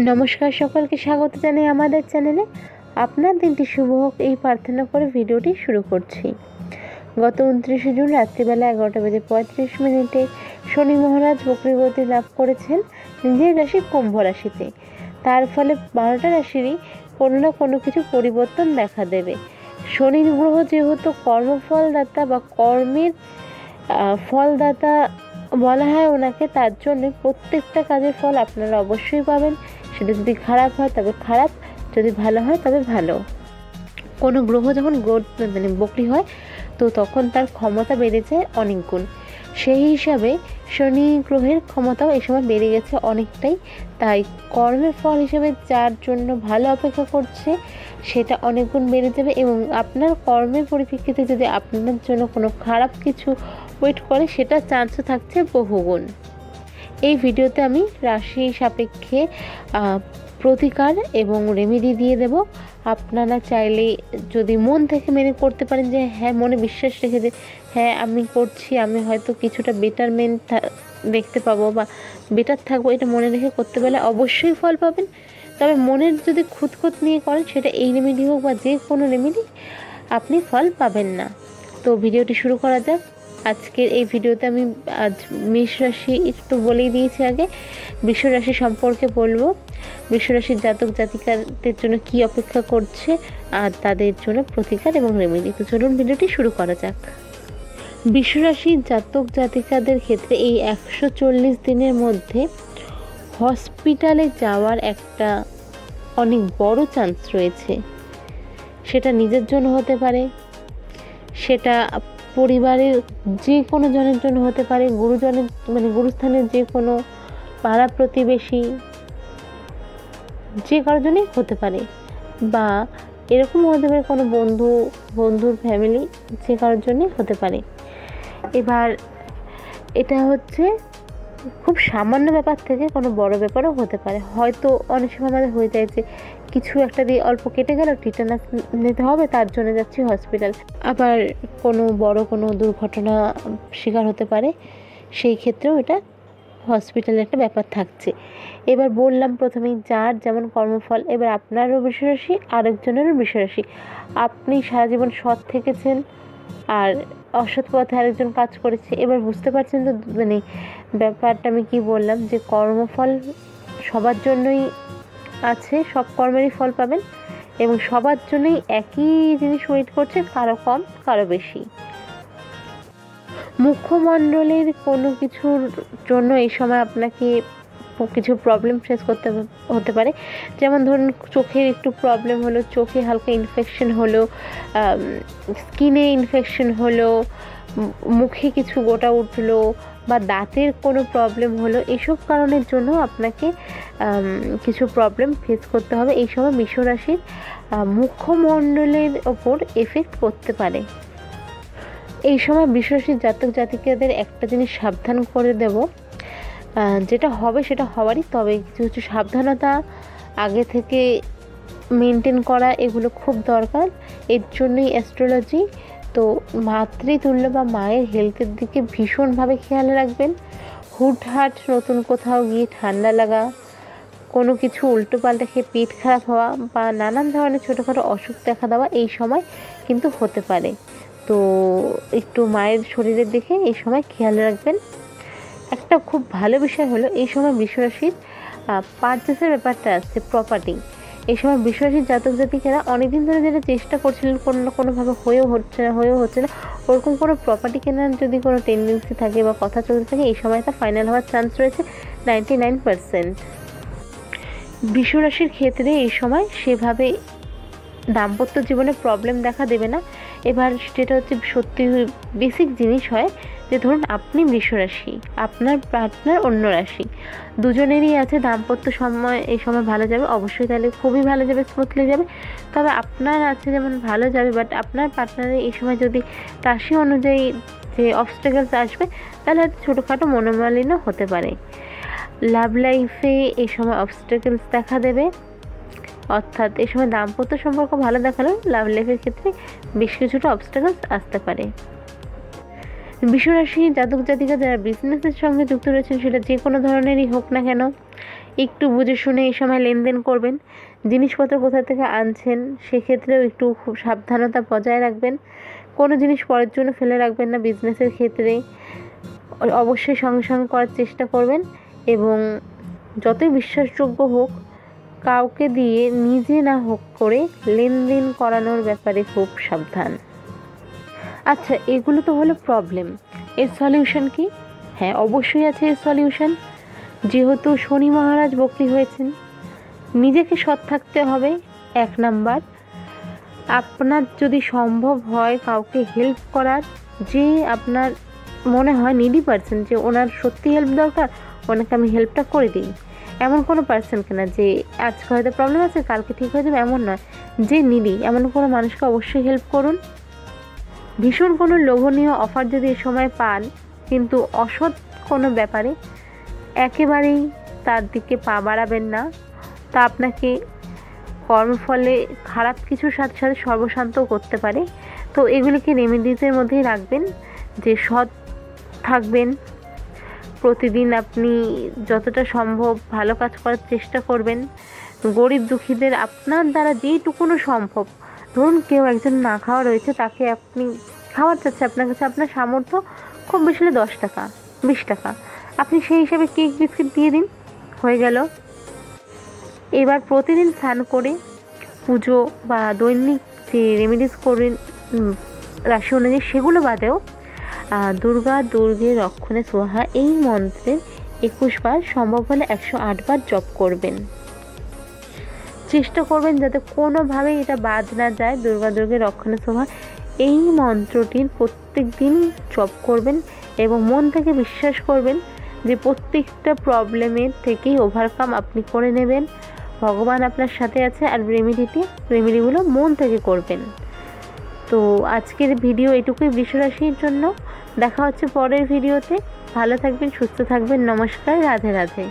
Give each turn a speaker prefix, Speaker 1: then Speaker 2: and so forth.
Speaker 1: নমস্কার, সকলকে স্বাগত জানাই আমাদের চ্যানেলে। আপনার দিনটি শুভ হোক এই প্রার্থনা করে ভিডিওটি শুরু করছি। গত 29শে জুন রাত্রিবেলা 11:35 শনি মহারাজ বক্রগতি লাভ করেছেন নিজের রাশি কুম্ভ রাশিতে। তার ফলে 12টা রাশিরই কোনো না কোনো কিছু পরিবর্তন দেখা দেবে। শনি গ্রহ যেহেতু কর্মফলদাতা বা কর্মের ফলদাতা বলা হয় ওনাকে, তার জন্য প্রত্যেকটা কাজের ফল আপনারা অবশ্যই পাবেন। সেটা যদি খারাপ হয় তবে খারাপ, যদি ভালো হয় তবে ভালো। কোনো গ্রহ যখন বকরি হয় তো তখন তার ক্ষমতা বেড়ে যায় অনেক গুণ। সেই হিসাবে শনি গ্রহের ক্ষমতাও এই সময় বেড়ে গেছে অনেকটাই। তাই কর্মের ফল হিসেবে যার জন্য ভালো অপেক্ষা করছে সেটা অনেক গুণ বেড়ে যাবে, এবং আপনার কর্মের পরিপ্রেক্ষিতে যদি আপনার জন্য কোনো খারাপ কিছু ওয়েট করে সেটার চান্সও থাকছে বহুগুণ। এই ভিডিওতে আমি রাশি সাপেক্ষে প্রতিকার এবং রেমেডি দিয়ে দেব। আপনারা চাইলে যদি মন থেকে মেনে করতে পারেন, যে হ্যাঁ মনে বিশ্বাস রেখে যে হ্যাঁ আমি করছি, আমি হয়তো কিছুটা বেটারমেন্ট দেখতে পাবো বা বেটার থাকবো, এটা মনে রেখে করতে পারলে অবশ্যই ফল পাবেন। তবে মনের যদি খুঁতখুঁত নিয়ে করেন, সেটা এই রেমেডি হোক বা যে কোনো রেমেডি, আপনি ফল পাবেন না। তো ভিডিওটি শুরু করা যাক। আজকের এই ভিডিওতে আমি আজ মেষ রাশি একটু বলেই দিয়েছি, আগে বৃষ রাশি সম্পর্কে বলবো। বৃষ রাশির জাতক জাতিকাদের জন্য কি অপেক্ষা করছে আর তাদের জন্য প্রতিকার এবং রেমেডি। তো চলুন ভিডিওটি শুরু করা যাক। বৃষ রাশির জাতক জাতিকাদের ক্ষেত্রে এই 140 দিনের মধ্যে হসপিটালে যাওয়ার একটা অনেক বড় চান্স রয়েছে। সেটা নিজের জন্য হতে পারে, সেটা পরিবারের যে কোনো জনের জন্য হতে পারে, গুরুজনের গুরুস্থানের যে কোনো পাড়া প্রতিবেশী, যে কারোর জন্যই হতে পারে, বা এরকম হতে পারে কোনো বন্ধুর ফ্যামিলি, যে কারোর জন্যই হতে পারে। এবার এটা হচ্ছে খুব সামান্য ব্যাপার থেকে কোনো বড় ব্যাপারও হতে পারে। হয়তো অনেক সময় আমাদের হয়ে যায় যে কিছু একটা দিয়ে অল্প কেটে গেল, টিটানাস নিতে হবে, তার জন্য যাচ্ছি হসপিটাল। আবার কোনো বড় কোনো দুর্ঘটনা শিকার হতে পারে, সেই ক্ষেত্রেও এটা হসপিটালের একটা ব্যাপার থাকছে। এবার বললাম প্রথমেই যার যেমন কর্মফল। এবার আপনারও বৃষরাশি, আরেকজনেরও বৃষরাশি। আপনি সারা জীবন সৎ থেকেছেন আর অসৎ পথে আরেকজন কাজ করেছে। এবার বুঝতে পারছেন তো ব্যাপারটা আমি কি বললাম, যে কর্মফল সবার জন্যই আছে, সব কর্মেরই ফল পাবেন, এবং সবার জন্যই একই জিনিস ওয়েট করছে, কারো কম কারো বেশি। মুখমণ্ডলের কোনো কিছুর জন্য এই সময় আপনাকে কিছু প্রবলেম ফেস করতে হতে পারে। যেমন ধরুন চোখের একটু প্রবলেম হলো, চোখে হালকা ইনফেকশন হলো, স্কিনে ইনফেকশন হলো, মুখে কিছু গোটা উঠলো, বা দাঁতের কোনো প্রবলেম হলো, এসব কারণের জন্য আপনাকে কিছু প্রবলেম ফেস করতে হবে। এই সময় বৃষ রাশির মুখমণ্ডলের ওপর এফেক্ট করতে পারে। এই সময় বৃষ রাশির জাতক জাতিকাদের একটা জিনিস সাবধান করে দেব, যেটা হবে সেটা হওয়ারই, তবে কিছু কিছু সাবধানতা আগে থেকে মেনটেন করা এগুলো খুব দরকার। এর জন্যই অ্যাস্ট্রোলজি। তো মাতৃতুল্য বা মায়ের হেলথের দিকে ভীষণভাবে খেয়াল রাখবেন। হুটহাট নতুন কোথাও গিয়ে ঠান্ডা লাগা, কোনো কিছু উল্টোপাল্টা খেয়ে পেট খারাপ হওয়া, বা নানান ধরনের ছোটোখাটো অসুখ দেখা দেওয়া এই সময় কিন্তু হতে পারে। তো একটু মায়ের শরীরের দিকে এই সময় খেয়াল রাখবেন। একটা খুব ভালো বিষয় হলো এই সময় বৃষ রাশির পারচেসের ব্যাপারটা আসছে, প্রপার্টি। এই সময় বৃষ রাশির জাতক জাতিকারা অনেকদিন ধরে যেটা চেষ্টা করছিলেন, কোনো না কোনোভাবে হয়েও হচ্ছে না, ওরকম কোনো প্রপার্টি কেনার যদি কোনো টেন্ডেন্সি থাকে বা কথা চলতে থাকে, এই সময় তা ফাইনাল হওয়ার চান্স রয়েছে 99%। বৃষ রাশির ক্ষেত্রে এই সময় সেভাবে দাম্পত্য জীবনে প্রবলেম দেখা দেবে না। এবার যেটা হচ্ছে সত্যি বেসিক জিনিস হয়, যে ধরুন আপনি বৃষ রাশি, আপনার পার্টনার অন্য রাশি, দুজনেরই আছে দাম্পত্য সময় এই সময় ভালো যাবে, অবশ্যই তাহলে খুবই ভালো যাবে, স্মুথলি যাবে। তবে আপনার আছে যেমন ভালো যাবে, বাট আপনার পার্টনারের এই সময় যদি রাশি অনুযায়ী যে অবস্ট্যাকলস আসবে, তাহলে হয়তো ছোটোখাটো মনোমালিন্য হতে পারে। লাভ লাইফে এই সময় অবস্ট্যাকলস দেখা দেবে, অর্থাৎ এই সময় দাম্পত্য সম্পর্ক ভালো দেখালেও লাভ লাইফের ক্ষেত্রে বেশ কিছুটা অবস্ট্যাকলস আসতে পারে। বৃষ রাশি জাতক জাতিকা যারা বিজনেসের সঙ্গে যুক্ত রয়েছেন, সেটা যে কোনো ধরনেরই হোক না কেন, একটু বুঝে শুনে এই সময় লেনদেন করবেন। জিনিসপত্র কোথা থেকে আনছেন সেক্ষেত্রেও একটু খুব সাবধানতা বজায় রাখবেন। কোনো জিনিস পরের জন্য ফেলে রাখবেন না। বিজনেসের ক্ষেত্রে অবশ্যই সঙ্গে সঙ্গে করার চেষ্টা করবেন এবং যতই বিশ্বাসযোগ্য হোক কাউকে দিয়ে নিজে না হোক করে লেনদেন করানোর ব্যাপারে খুব সাবধান। আচ্ছা, এগুলো তো হলো প্রবলেম। এর সলিউশন কি? হ্যাঁ, অবশ্যই আছে এর সলিউশন। যেহেতু শনি মহারাজ বক্রী হয়েছেন, নিজেকে সৎ থাকতে হবে 1 নাম্বার। আপনার যদি সম্ভব হয় কাউকে হেল্প করার, যে আপনার মনে হয় নিডি পারসন, যে ওনার সত্যি হেল্প দরকার, ওনাকে আমি হেল্পটা করে দিই, এমন কোনো পার্সনকে না যে আজকে হয়তো প্রবলেম আছে কালকে ঠিক হয়ে যাবে, এমন নয়। যে নিডি এমন কোনো মানুষকে অবশ্যই হেল্প করুন। ভীষণ কোনো লোভনীয় অফার যদি এ সময় পান, কিন্তু অসৎ কোনো ব্যাপারে একেবারেই তার দিকে পা বাড়াবেন না। তা আপনাকে কর্মফলে খারাপ কিছুর সাথে সাথে সর্বশান্তও করতে পারে। তো এগুলিকে রেমেডিজের মধ্যেই রাখবেন, যে সৎ থাকবেন, প্রতিদিন আপনি যতটা সম্ভব ভালো কাজ করার চেষ্টা করবেন, গরিব দুঃখীদের আপনার দ্বারা যেইটুকুনো সম্ভব, ধরুন কেউ একজন না খাওয়া রয়েছে, তাকে আপনি খাওয়ার চাচ্ছে, আপনার কাছে আপনার সামর্থ্য খুব বেশি হলে 10 টাকা 20 টাকা, আপনি সেই হিসাবে কেক বিস্কিট দিয়ে দিন, হয়ে গেল। এবার প্রতিদিন স্নান করে পুজো বা দৈনিক যে রেমেডিস করবেন রাশি অনুযায়ী, সেগুলো বাদেও দুর্গে রক্ষণে সোহা এই মন্ত্রের 21 বার, সম্ভব হলে 108 বার জপ করবেন। চেষ্টা করবেন যাতে কোনোভাবেই এটা বাদ না যায়। দুর্গে রক্ষণে সোহা এই মন্ত্রটির প্রত্যেক দিন জপ করবেন এবং মন থেকে বিশ্বাস করবেন যে প্রত্যেকটা প্রবলেমের থেকেই ওভারকাম আপনি করে নেবেন। ভগবান আপনার সাথে আছে। আর রেমেডিগুলো মন থেকে করবেন। তো আজকের ভিডিও এটুকুই বৃষরাশির জন্য। দেখা হচ্ছে পরের ভিডিওতে। ভালো থাকবেন, সুস্থ থাকবেন। নমস্কার, রাধে রাধে।